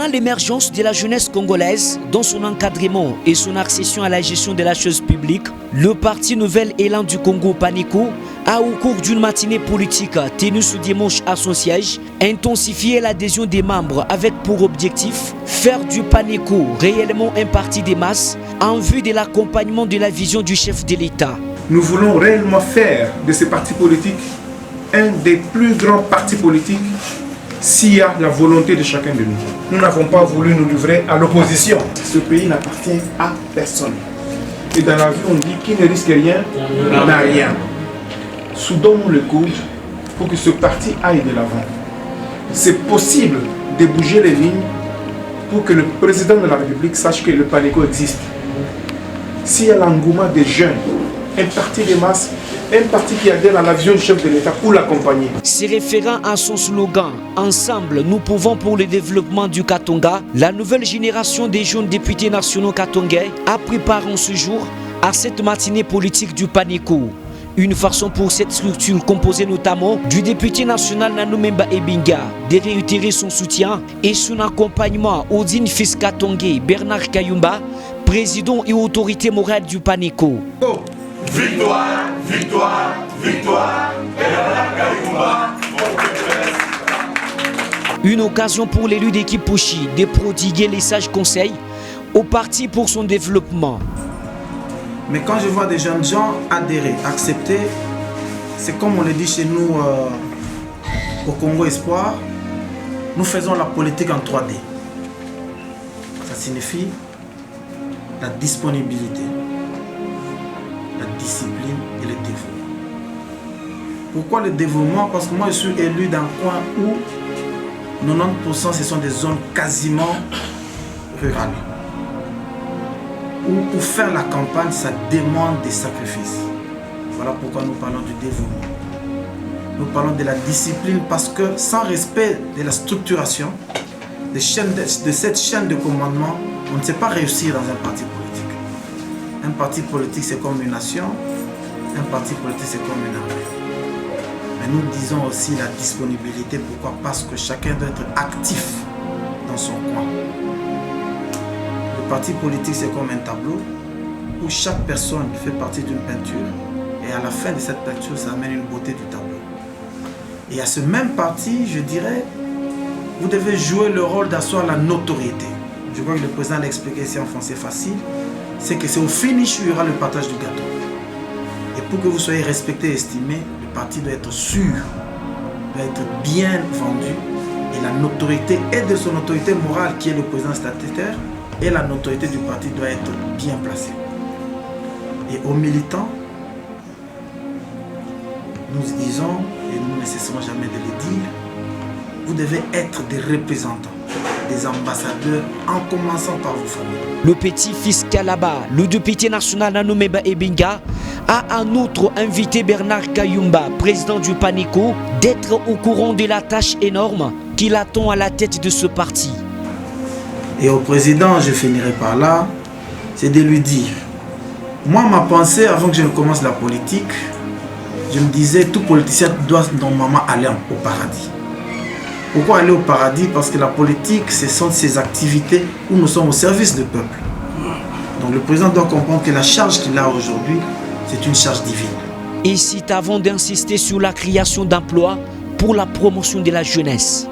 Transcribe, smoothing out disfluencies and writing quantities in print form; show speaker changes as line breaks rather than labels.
Concernant l'émergence de la jeunesse congolaise, dans son encadrement et son accession à la gestion de la chose publique, le parti Nouvel Élan du Congo PANICO a, au cours d'une matinée politique tenue ce dimanche à son siège, intensifié l'adhésion des membres avec pour objectif faire du PANICO réellement un parti des masses en vue de l'accompagnement de la vision du chef de l'État.
Nous voulons réellement faire de ces partis politiques un des plus grands partis politiques s'il y a la volonté de chacun de nous. Nous n'avons pas voulu nous livrer à l'opposition. Ce pays n'appartient à personne. Et dans la vie, on dit qui ne risque rien n'a rien. Soudons-nous le coude pour que ce parti aille de l'avant. C'est possible de bouger les lignes pour que le président de la République sache que le PANICO existe. S'il y a l'engouement des jeunes, un parti de masse, un parti qui adhère à la vision du chef de l'État pour l'accompagner.
Se référant à son slogan « Ensemble, nous pouvons pour le développement du Katonga », la nouvelle génération des jeunes députés nationaux katongais a préparé ce jour à cette matinée politique du PANICO. Une façon pour cette structure composée notamment du député national Nanou Memba Ebinga de réitérer son soutien et son accompagnement au digne fils katongais Bernard Kayumba, président et autorité morale du PANICO.
Oh.
Victoire, victoire, victoire, Bernard Kayumba.
Une occasion pour l'élu d'équipe Pouchi de prodiguer les sages conseils au parti pour son développement.
Mais quand je vois des jeunes gens adhérer, accepter, c'est comme on le dit chez nous au Congo Espoir, nous faisons la politique en 3D. Ça signifie la disponibilité, la discipline et le dévouement. Pourquoi le dévouement? Parce que moi je suis élu d'un coin où 90% ce sont des zones quasiment rurales. Où pour faire la campagne, ça demande des sacrifices. Voilà pourquoi nous parlons du dévouement. Nous parlons de la discipline parce que sans respect de la structuration, de cette chaîne de commandement, on ne sait pas réussir dans un parti politique. Un parti politique, c'est comme une nation. Un parti politique, c'est comme une armée. Mais nous disons aussi la disponibilité. Pourquoi? Parce que chacun doit être actif dans son coin. Le parti politique, c'est comme un tableau où chaque personne fait partie d'une peinture et à la fin de cette peinture, ça amène une beauté du tableau. Et à ce même parti, je dirais, vous devez jouer le rôle d'asseoir la notoriété. Je crois que le président l'a expliqué ici en français facile. C'est que c'est au finish où il y aura le partage du gâteau. Et pour que vous soyez respecté et estimé, le parti doit être sûr, doit être bien vendu. Et la notoriété et de son autorité morale qui est le président statutaire et la notoriété du parti doit être bien placée. Et aux militants, nous disons, et nous ne cesserons jamais de le dire, vous devez être des représentants, des ambassadeurs, en commençant par vos familles.
Le petit-fils Kalaba, le député national Nanou Memba Ebinga, a en outre invité Bernard Kayumba, président du PANICO, d'être au courant de la tâche énorme qu'il attend à la tête de ce parti.
Et au président, je finirai par là, c'est de lui dire, moi ma pensée avant que je ne commence la politique, je me disais tout politicien doit normalement aller au paradis. Pourquoi aller au paradis? Parce que la politique, ce sont ces activités où nous sommes au service du peuple. Donc le président doit comprendre que la charge qu'il a aujourd'hui, c'est une charge divine.
Et c'est avant d'insister sur la création d'emplois pour la promotion de la jeunesse.